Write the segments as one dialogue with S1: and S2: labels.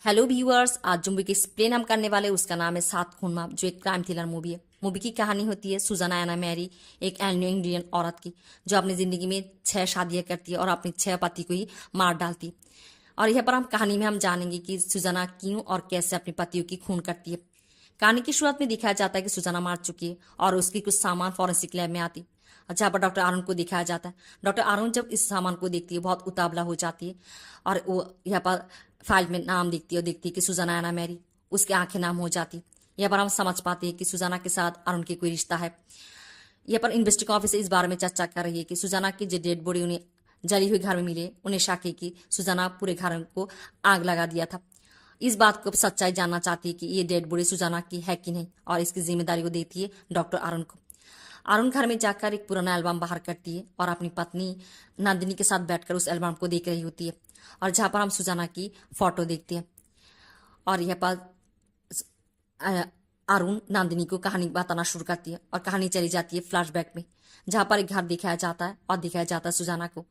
S1: Hello viewers, आज जो movie explain हम करने वाले उसका नाम है सात खून माफ, जो एक क्राइम थ्रिलर मूवी है। मूवी की कहानी होती है सुजाना एना मैरी, एक एंग्लो इंडियन औरत की, जो अपनी जिंदगी में 6 शादियां करती है और अपने 6 पति को ही मार डालती है। और यहाँ पर हम कहानी में हम जानेंगे कि सुजाना क्यों और कैसे अपने पतियों की खून करती है। कहानी की शुरुआत में दिखाया जाता है कि सुजाना मार चुकी है और उसकी कुछ सामान फॉरेंसिक लैब में आती है, जहाँ पर डॉक्टर आरुण को दिखाया जाता है। डॉक्टर आरुण जब इस सामान को देखती है बहुत उतावला हो जाती है और वो यहाँ पर फाइल में नाम देखती है और देखती है कि सुजाना एना मैरी, उसकी आंखें नाम हो जाती। यहाँ पर हम समझ पाते हैं कि सुजाना के साथ अरुण की कोई रिश्ता है। यहाँ पर इन्वेस्टिगेशन ऑफिसर इस बारे में चर्चा कर रही है कि सुजाना की जो डेड बॉडी उन्हें जली हुई घर में मिले, उन्हें शक है कि सुजाना पूरे घर को आग लगा दिया था। इस बात को सच्चाई जानना चाहती है कि ये डेड बॉडी सुजाना की है कि नहीं, और इसकी जिम्मेदारी को देती है डॉक्टर अरुण को। अरुण घर में जाकर एक पुराना एल्बम बाहर करती है और अपनी पत्नी नंदिनी के साथ बैठकर उस एल्बम को देख रही होती है, और जहाँ पर हम सुजाना की फोटो देखते हैं। और यह पर अरुण नंदिनी को कहानी बताना शुरू करती है और कहानी चली जाती है फ्लैशबैक में, जहाँ पर एक घर दिखाया जाता है और दिखाया जाता है सुजाना को।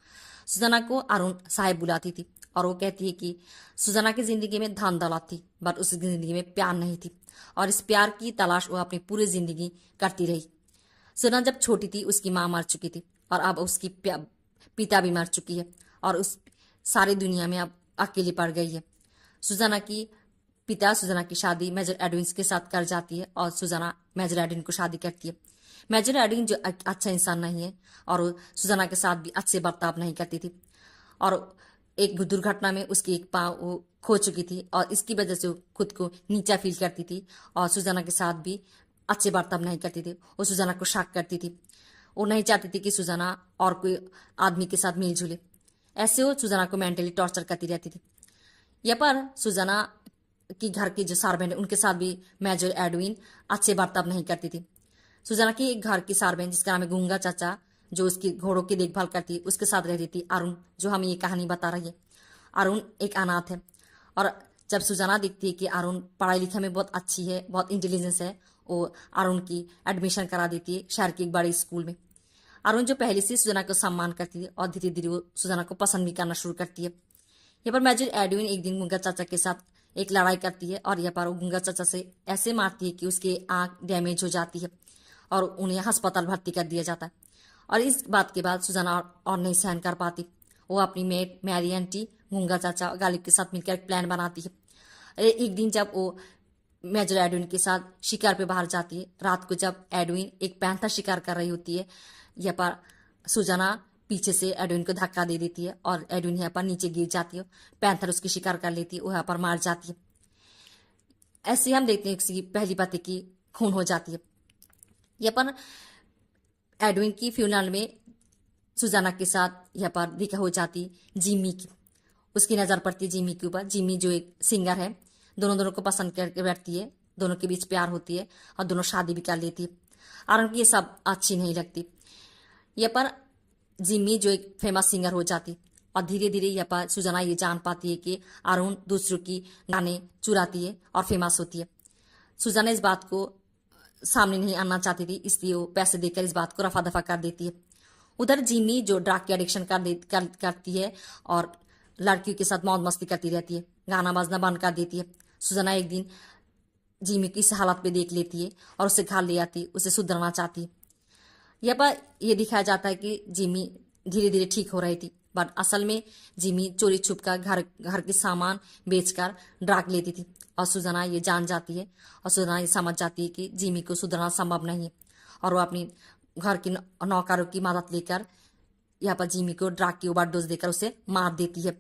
S1: सुजाना को अरुण साहेब बुलाती थी और वो कहती है कि सुजाना की जिंदगी में धन दौलत थी, बट उसकी जिंदगी में प्यार नहीं थी, और इस प्यार की तलाश वो अपनी पूरी जिंदगी करती रही। सुजाना जब छोटी थी उसकी माँ मर चुकी थी और अब उसकी पिता भी मर चुकी है, और उस सारी दुनिया में अब अकेली पड़ गई है। सुजाना की पिता सुजाना की शादी मेजर एडविन के साथ कर जाती है और सुजाना मेजर एडविन को शादी करती है। मेजर एडविन जो अच्छा इंसान नहीं है और वो सुजाना के साथ भी अच्छे बर्ताव नहीं करती थी, और एक दुर्घटना में उसकी एक पाँव वो खो चुकी थी और इसकी वजह से वो खुद को नीचा फील करती थी और सुजाना के साथ भी अच्छे बर्ताव नहीं करती थी। वो सुजाना को शक करती थी, वो नहीं चाहती थी कि सुजाना और कोई आदमी के साथ मिलजुले। ऐसे वो सुजाना को मेंटली टॉर्चर करती रहती थी। यहाँ पर सुजाना की घर की जो सार्वेंट है उनके साथ भी मेजर एडविन अच्छे बर्ताव नहीं करती थी। सुजाना की एक घर की सार्वेंट जिसका नाम है गूंगा चाचा, जो उसकी घोड़ों की देखभाल करती, उसके साथ रहती थी अरुण, जो हमें ये कहानी बता रही है। अरुण एक अनाथ है, और जब सुजाना देखती है कि अरुण पढ़ाई लिखाई में बहुत अच्छी है, बहुत इंटेलिजेंस है, वो अरुण की एडमिशन करा देती है शहर के एक बड़े स्कूल में। अरुण जो पहले से सुजाना को सम्मान करती है और धीरे धीरे वो सुजाना को पसंद भी करना शुरू करती है। यहाँ पर मेजर एडविन एक दिन गूंगा चाचा के साथ एक लड़ाई करती है और यहाँ पर वो गूंगा चाचा से ऐसे मारती है कि उसकी आंख डैमेज हो जाती है और उन्हें अस्पताल भर्ती कर दिया जाता है। और इस बात के बाद सुजाना और नहीं सहन कर पाती। वो अपनी मेट मैरी आंटी, गूंगा चाचा और गालिब के साथ मिलकर एक प्लान बनाती है। एक दिन जब वो मेजर एडविन के साथ शिकार पे बाहर जाती है, रात को जब एडविन एक पैंथर शिकार कर रही होती है, यहाँ पर सुजाना पीछे से एडविन को धक्का दे देती है और एडविन यहाँ पर नीचे गिर जाती है। पैंथर उसकी शिकार कर लेती है, वो यहाँ पर मार जाती है। ऐसे हम देखते हैं कि पहली पति की खून हो जाती है। यहाँ पर एडविन की फ्यूनरल में सुजाना के साथ यहाँ पर दिखा हो जाती जिमी की, उसकी नज़र पड़ती है जिमी के ऊपर। जिमी जो एक सिंगर है, दोनों दोनों को पसंद करके बैठती है, दोनों के बीच प्यार होती है और दोनों शादी भी कर लेती है। आरन की ये सब अच्छी नहीं लगती। यहाँ पर जिमी जो एक फेमस सिंगर हो जाती, और धीरे धीरे यहाँ पर सुजाना ये जान पाती है कि अरुण दूसरों की गाने चुराती है और फेमस होती है। सुजाना इस बात को सामने नहीं आना चाहती थी, इसलिए वो पैसे देकर इस बात को रफा दफा कर देती है। उधर जिमी जो ड्रग की एडिक्शन करती है और लड़कियों के साथ मौज मस्ती करती रहती है, गाना बजना बंद कर देती है। सुजाना एक दिन जिमी की इस हालत पे देख लेती है और उसे घर ले आती, उसे सुधरना चाहती है। यहाँ पर यह दिखाया जाता है कि जिमी धीरे धीरे ठीक हो रही थी, बट असल में जिमी चोरी छुप कर घर घर के सामान बेचकर ड्रग लेती थी, और सुजाना ये जान जाती है और सुजाना ये समझ जाती है कि जिमी को सुधरना संभव नहीं है, और वो अपनी घर की नौकरों की मदद लेकर यहाँ पर जिमी को ड्रग की ओवरडोज देकर उसे मार देती है।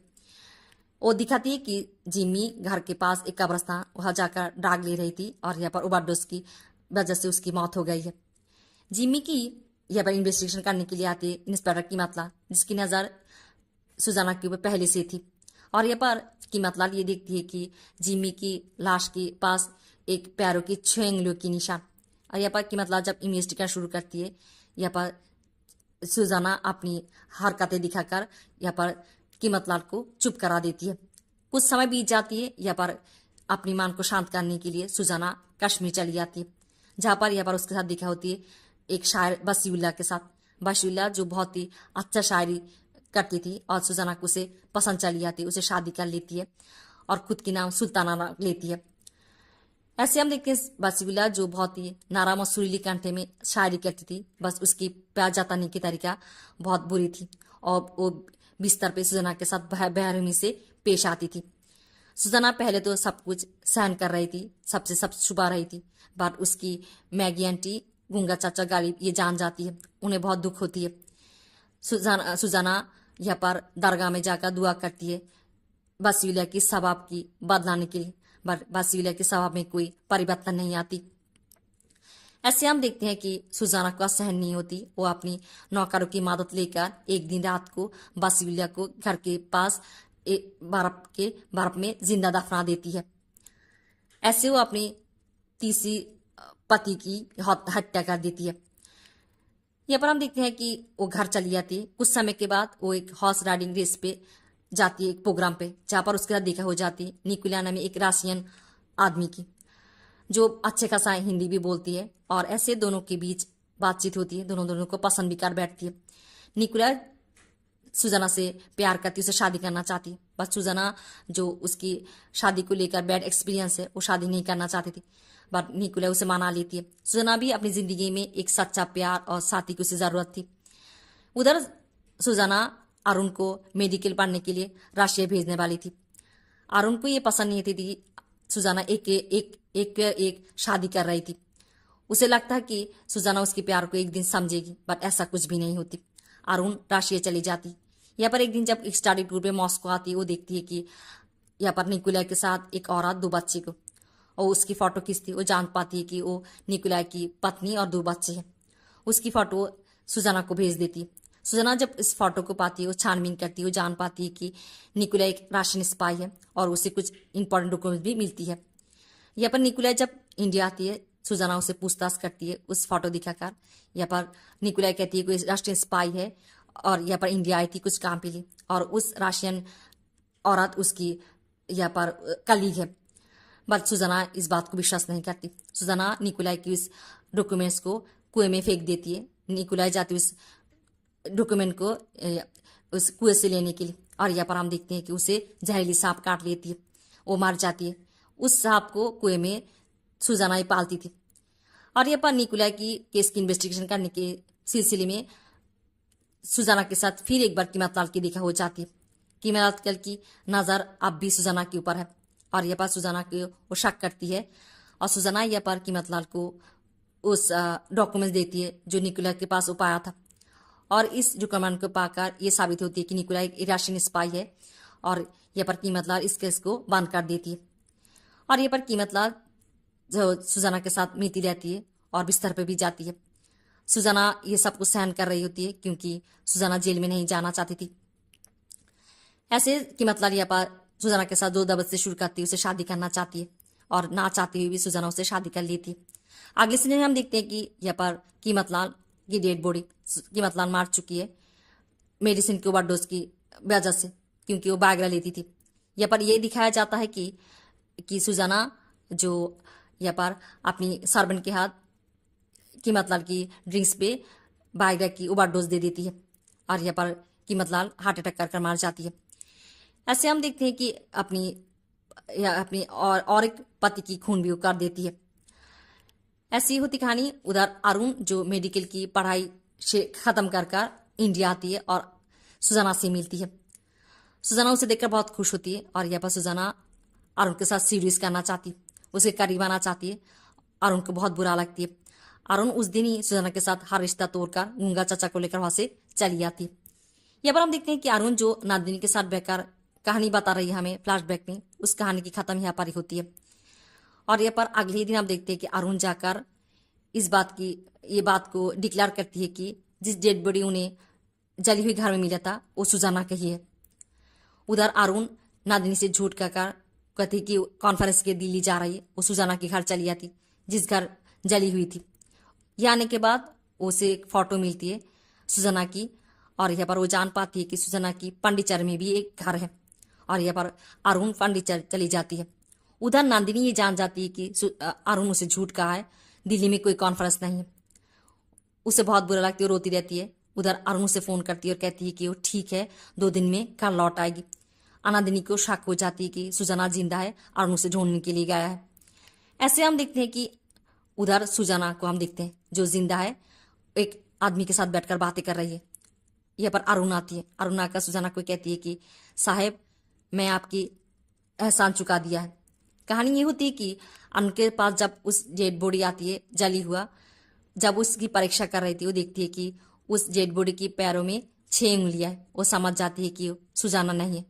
S1: वो दिखाती है कि जिमी घर के पास एक कब्रस्तान, वहां जाकर ड्रग ले रही थी और यहाँ पर ओवरडोज की वजह से उसकी मौत हो गई है। जिमी की यहाँ पर इन्वेस्टिगेशन करने के लिए आती है इंस्पेक्टर कीमतलाल, जिसकी नज़र सुजाना के ऊपर पहले से थी, और यहाँ पर कीमतलाल ये देखती है कि जिमी की लाश के पास एक पैरों की 6 उंगलियों की निशान। और यहाँ पर कीमतलाल जब इन्वेस्टिगेशन शुरू करती है, यहाँ पर सुजाना अपनी हरकतें दिखाकर यहाँ पर कीमतलाल को चुप करा देती है। कुछ समय बीत जाती है, यहाँ पर अपनी मान को शांत करने के लिए सुजाना कश्मीर चली जाती है, जहाँ पर यहाँ पर उसके साथ दिखा होती है एक शायर बसीउल्ला के साथ। बसीउल्ला जो बहुत ही अच्छा शायरी करती थी और सुजाना को उसे पसंद चली जाती, उसे शादी कर लेती है और खुद की नाम सुल्ताना लेती है। ऐसे हम देखते हैं बासीबिल्ला जो बहुत ही नाराम और सुरीली कंठे में शायरी करती थी, बस उसकी प्यार जताने की तरीका बहुत बुरी थी और वो बिस्तर पे सुजना के साथ बेरहमी से पेश आती थी। सुजना पहले तो सब कुछ सहन कर रही थी, सबसे सब छुपा रही थी, बट उसकी मैगी आंटी, गूंगा चाचा गालिब ये जान जाती है, उन्हें बहुत दुख होती है। सुजाना यहाँ पर दरगाह में जाकर दुआ करती है बासीबिल्ला की स्वभाव की बदलाने के लिए, बट बासीबिल्ला के स्वभाव में कोई परिवर्तन नहीं आती। ऐसे हम देखते हैं कि सुजाना को सहन नहीं होती, वो अपनी नौकरों की मदद लेकर एक दिन रात को बासीबिल्ला को घर के पास बर्फ में जिंदा दफना देती है। ऐसे वो अपनी तीसरी पति की हत्या कर देती है। यहाँ पर हम देखते हैं कि वो घर चली जाती है। कुछ समय के बाद वो एक हॉर्स राइडिंग रेस पे जाती है, एक प्रोग्राम पे, जहाँ पर उसके साथ देखा हो जाती है निकोला नामी एक रशियन आदमी की, जो अच्छे खासा हिंदी भी बोलती है, और ऐसे दोनों के बीच बातचीत होती है, दोनों को पसंद भी कर बैठती है। निकोला सुजाना से प्यार करती है, उसे शादी करना चाहती है, बस सुजाना जो उसकी शादी को लेकर बैड एक्सपीरियंस है, वो शादी नहीं करना चाहती थी, बट निकोला उसे मना लेती है। सुजाना भी अपनी जिंदगी में एक सच्चा प्यार और साथी की उसे जरूरत थी। उधर सुजाना अरुण को मेडिकल पढ़ने के लिए रशिया भेजने वाली थी। अरुण को ये पसंद नहीं थी सुजाना एक शादी कर रही थी। उसे लगता कि सुजाना उसके प्यार को एक दिन समझेगी, बट ऐसा कुछ भी नहीं होती। अरुण रशिया चली जाती। यहाँ पर एक दिन जब स्टडी टूर पे मॉस्को आती है, वो देखती है कि यहाँ पर निकोला के साथ एक औरत, 2 बच्चे को, और उसकी फोटो खींचती। वो जान पाती है कि वो निकोला की पत्नी और 2 बच्चे हैं। उसकी फोटो सुजाना को भेज देती। सुजाना जब इस फोटो को पाती है, वो छानबीन करती है, वो जान पाती है कि निकोला एक रशियन स्पाई है और उसे कुछ इंपॉर्टेंट डॉक्यूमेंट भी मिलती है। यहाँ पर निकोला जब इंडिया आती है, सुजाना उसे पूछताछ करती है उस फोटो दिखाकर। यहाँ पर निकोला कहती है कोई रशियन स्पाई है और यहाँ पर इंडिया आई थी कुछ काम के लिए, और उस रशियन औरत उसकी यहाँ पर कलीग है, बट सुजाना इस बात को विश्वास नहीं करती। सुजाना निकोलाई की उस डॉक्यूमेंट्स को कुएं में फेंक देती है। निकोलाई जाती उस डॉक्यूमेंट को उस कुएं से लेने के लिए, और यहाँ पर हम देखते हैं कि उसे जहरीली सांप काट लेती है, वो मर जाती है। उस सांप को कुएं में सुजाना ही पालती थी। और यहाँ पर निकोलाई की केस की इन्वेस्टिगेशन करने के सिलसिले में सुजाना के साथ फिर एक बार कीमतलाल की देखा हो जाती है। कीमतलाल की नज़र अब भी सुजाना के ऊपर है, और यहाँ पर सुजाना को वो शक करती है, और सुजाना यहाँ पर कीमतलाल को उस डॉक्यूमेंट्स देती है जो निकोला के पास वो पाया था, और इस डॉक्यूमेंट को पाकर ये साबित होती है कि निकोला एक रशियन स्पाई है, और यहाँ पर कीमतलाल इस केस को बंद कर देती है। और यहाँ पर कीमतलाल जो सुजाना के साथ मिलती रहती है और बिस्तर पर भी जाती है। सुजाना ये सब कुछ सहन कर रही होती है क्योंकि सुजाना जेल में नहीं जाना चाहती थी। ऐसे कीमतलाल यहाँ पर सुजाना के साथ 2 दबत से शुरू करती है, उसे शादी करना चाहती है, और ना चाहती हुई भी सुजाना उसे शादी कर लेती है। अगले सीन में हम देखते हैं कि यहाँ पर कीमतलाल की डेड बॉडी कीमतलाल मार चुकी है मेडिसिन की ओवरडोज की वजह से, क्योंकि वो बागरा लेती थी। यहाँ पर ये दिखाया जाता है कि सुजाना जो यहाँ पर अपनी सर्वेंट के हाथ कीमतलाल की ड्रिंक्स पे बागरा की ओवरडोज दे देती है, और यहाँ पर कीमतलाल हार्ट अटैक कर मार जाती है। ऐसे हम देखते हैं कि अपनी और एक पति की खून भी कर देती है। ऐसी होती कहानी। उधर अरुण जो मेडिकल की पढ़ाई खत्म कर इंडिया आती है और सुजाना से मिलती है। सुजाना उसे देखकर बहुत खुश होती है, और यहाँ पर सुजाना अरुण के साथ सीरीज करना चाहती, उसे करीब आना चाहती है। अरुण को बहुत बुरा लगती है। अरुण उस दिन ही सुजाना के साथ हर रिश्ता तोड़कर गूंगा चाचा को लेकर वहां से चली जाती है। यहाँ पर हम देखते हैं कि अरुण जो नंदिनी के साथ बैठकर कहानी बता रही है हमें फ्लैशबैक में, उस कहानी की खत्म यहाँ पर ही होती है। और यहाँ पर अगले ही दिन हम देखते हैं कि अरुण जाकर ये बात को डिक्लेयर करती है कि जिस डेड बॉडी उन्हें जली हुई घर में मिला था वो सुजाना का ही है। उधर अरुण नंदिनी से झूठ कहकर कहती कि कॉन्फ्रेंस के दिल्ली जा रही है, वो सुजाना के घर चली जाती जिस घर जली हुई थी। यहाँ आने के बाद उसे एक फोटो मिलती है सुजाना की, और यहाँ पर वो जान पाती है कि सुजाना की पंडिचर में भी एक घर है, और यहाँ पर अरुण पंडिचर चली जाती है। उधर नंदिनी ये जान जाती है कि अरुण उसे झूठ कहा है, दिल्ली में कोई कॉन्फ्रेंस नहीं है। उसे बहुत बुरा लगती है, रोती रहती है। उधर अरुण से फोन करती है और कहती है कि वो ठीक है, 2 दिन में घर लौट आएगी। नंदिनी को शक हो जाती है कि सुजाना जिंदा है और उसे ढूंढने के लिए गया है। ऐसे हम देखते हैं कि उधर सुजाना को हम देखते हैं जो जिंदा है, एक आदमी के साथ बैठकर बातें कर रही है। यहाँ पर अरुण आती है। अरुण आकर सुजाना को कहती है कि साहेब, मैं आपकी एहसान चुका दिया है। कहानी ये होती है कि उनके पास जब उस डेड बॉडी आती है जली हुआ, जब उसकी परीक्षा कर रही थी, वो देखती है कि उस डेड बॉडी की पैरों में 6 उंगलियां है। वो समझ जाती है कि सुजाना नहीं है।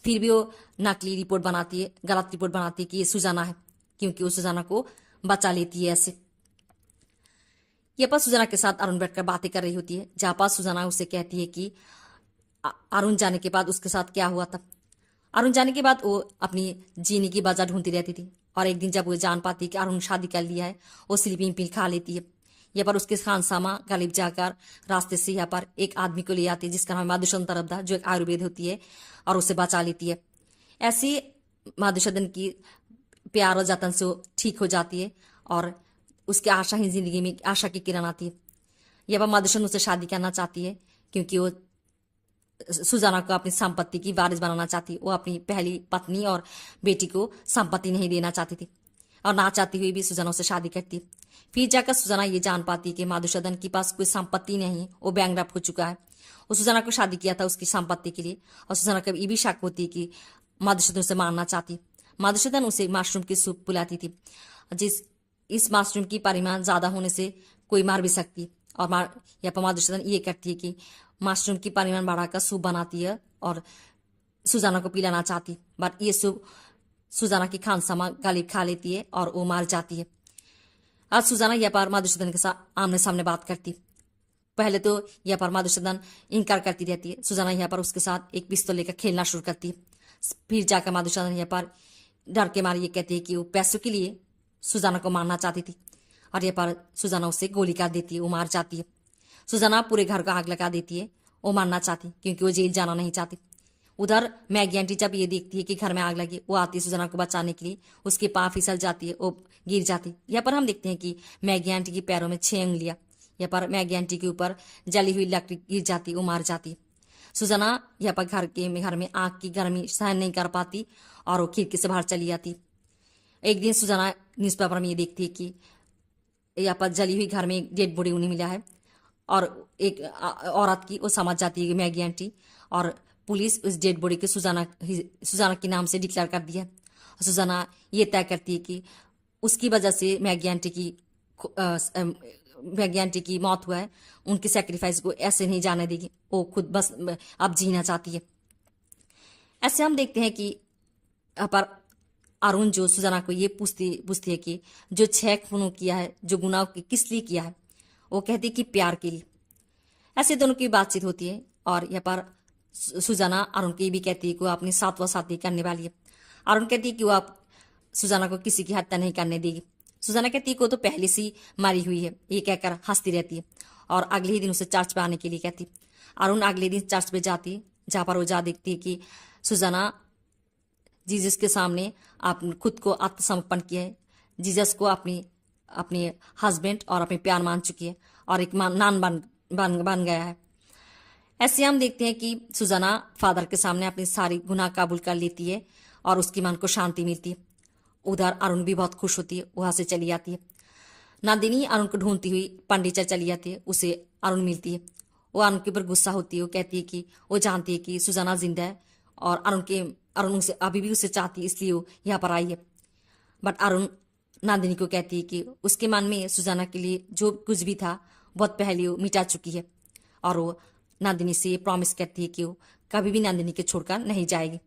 S1: फिर भी वो नकली रिपोर्ट बनाती है, गलत रिपोर्ट बनाती है कि ये सुजाना है, क्योंकि वो सुजाना को बचा लेती है। ऐसे ये पर सुजाना के साथ अरुण बैठकर बातें कर रही होती है, जहाँ पर सुजाना उससे कहती है कि अरुण जाने के बाद उसके साथ क्या हुआ था। अरुण जाने के बाद वो अपनी जीने की वजह ढूंढती रहती थी, और एक दिन जब वो जान पाती है कि अरुण शादी कर लिया है, वो स्लीपिंग पिल खा लेती है। यहाँ पर उसके खानसामा गरीब जाकर रास्ते से यहाँ पर एक आदमी को ले आती है जिसका नाम माधुसूदन तरफदार, जो एक आयुर्वेद होती है, और उसे बचा लेती है। ऐसी माधुसूदन की प्यार और जतन से वो ठीक हो जाती है, और उसके आशाहीन जिंदगी में आशा की किरण आती है। यह पर मधुसूदन उससे शादी करना चाहती है, क्योंकि वो सुजाना को अपनी संपत्ति की वारिस बनाना चाहती। वो अपनी पहली पत्नी और बेटी को संपत्ति नहीं देना चाहती थी, और ना चाहती हुई भी सुजाना से शादी करती। फिर जाकर सुजाना ये जान पाती कि मधुसूदन के पास कोई संपत्ति नहीं, वो बैंकरप्ट हो चुका है। वो सुजाना को शादी किया था उसकी संपत्ति के लिए, और सुजाना को ये भी शक होती कि मधुसूदन उसे मारना चाहती। मधुसूदन उसे मशरूम की सूप पिलाती थी, इस मशरूम की परिमाण ज्यादा होने से कोई मार भी सकती। और यहाँ पर मधुसूदन ये करती है कि मशरूम की परिमाण बढ़ाकर सूप बनाती है और सुजाना को पिलाना चाहती, बट ये सूप सुजाना की खानसामा गालिब खा लेती है और वो मार जाती है। आज सुजाना यहाँ पर मधुसूदन के साथ आमने सामने बात करती। पहले तो यहाँ पर मधुसूदन इनकार करती रहती है। सुजाना यहाँ पर उसके साथ एक पिस्तौल लेकर खेलना शुरू करती है। फिर जाकर मधुसूदन यहाँ पर डर के मारे ये कहती है कि वो पैसों के लिए सुजाना को मारना चाहती थी, और यहाँ पर सुजाना उसे गोली कर देती है, वो मार जाती है। सुजाना पूरे घर को आग लगा देती है, वो मारना चाहती क्योंकि वो जेल जाना नहीं चाहती। उधर मैगी आंटी जब ये देखती है कि घर में आग लगी, वो आती है सुजाना को बचाने के लिए। उसके पाँव फिसल जाती है, वो गिर जाती। यहाँ पर हम देखते हैं कि मैगी आंटी के पैरों में 6 उंगलियां। यहाँ पर मैगी आंटी के ऊपर जली हुई लकड़ी गिर जाती, वो मार जाती। सुजाना यहाँ पर घर में आग की गर्मी सहन नहीं कर पाती, और वो खिड़की से बाहर चली जाती। एक दिन सुजाना न्यूज़पेपर में ये देखती है कि यहाँ पर जली हुई घर में एक डेड बॉडी उन्हें मिला है, और एक औरत की वो समझ जाती है कि मैगी आंटी, और पुलिस उस डेड बॉडी के सुजाना के नाम से डिक्लेयर कर दिया। सुजाना ये तय करती है कि उसकी वजह से मैगी आंटी की मौत हुआ है, उनकी सेक्रीफाइस को ऐसे नहीं जाने देगी। वो खुद बस अब जीना चाहती है। ऐसे हम देखते हैं कि पर अरुण जो सुजाना को ये पूछती है कि जो 6 खून किया है, जो गुनाह किस लिए किया है। वो कहती है कि प्यार के लिए। ऐसे दोनों की बातचीत होती है, और यहाँ पर सुजाना अरुण की भी कहती है कि वो अपनी 7वां शादी करने वाली है। अरुण कहती है कि वो आप सुजाना को किसी की हत्या नहीं करने देगी। सुजाना कहती है कि वो तो पहले से मारी हुई है, ये कहकर हंसती रहती है, और अगले ही दिन उसे चर्च पे आने के लिए कहती। अरुण अगले दिन चर्च पे जाती है, जहाँ पर वो जा देखती है कि सुजाना जीसस के सामने आप खुद को आत्मसमर्पण किया है, जीसस को अपने हस्बैंड और अपने प्यार मान चुकी है, और एक नान बन गया है। ऐसे हम देखते हैं कि सुजाना फादर के सामने अपनी सारी गुनाह कबूल कर लेती है, और उसकी मन को शांति मिलती है। उधर अरुण भी बहुत खुश होती है, वहां से चली जाती है। नंदिनी अरुण को ढूंढती हुई पंडिचर चली जाती है, उसे अरुण मिलती है। वो अरुण के ऊपर गुस्सा होती है, वो कहती है कि वो जानती है कि सुजाना जिंदा है, और अरुण उसे अभी भी उसे चाहती है, इसलिए वो यहाँ पर आई है। बट अरुण नंदिनी को कहती है कि उसके मन में सुजाना के लिए जो कुछ भी था बहुत पहले वो मिटा चुकी है, और वो नंदिनी से प्रॉमिस करती है कि वो कभी भी नंदिनी के छोड़कर नहीं जाएगी।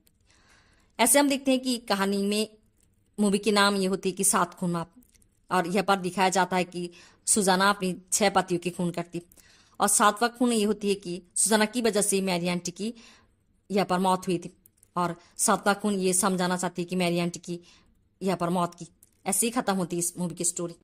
S1: ऐसे हम देखते हैं कि कहानी में मूवी के नाम ये होती है कि 7 खून माफ, और यहाँ पर दिखाया जाता है कि सुजाना अपनी 6 पतियों के खून करती, और 7वां खून ये होती है कि सुजाना की वजह से मैरी आंटी की यहाँ पर मौत हुई थी, और 7वां खून ये समझाना चाहती है कि मैरी आंटी की यहाँ पर मौत की। ऐसे ही खत्म होती है इस मूवी की स्टोरी।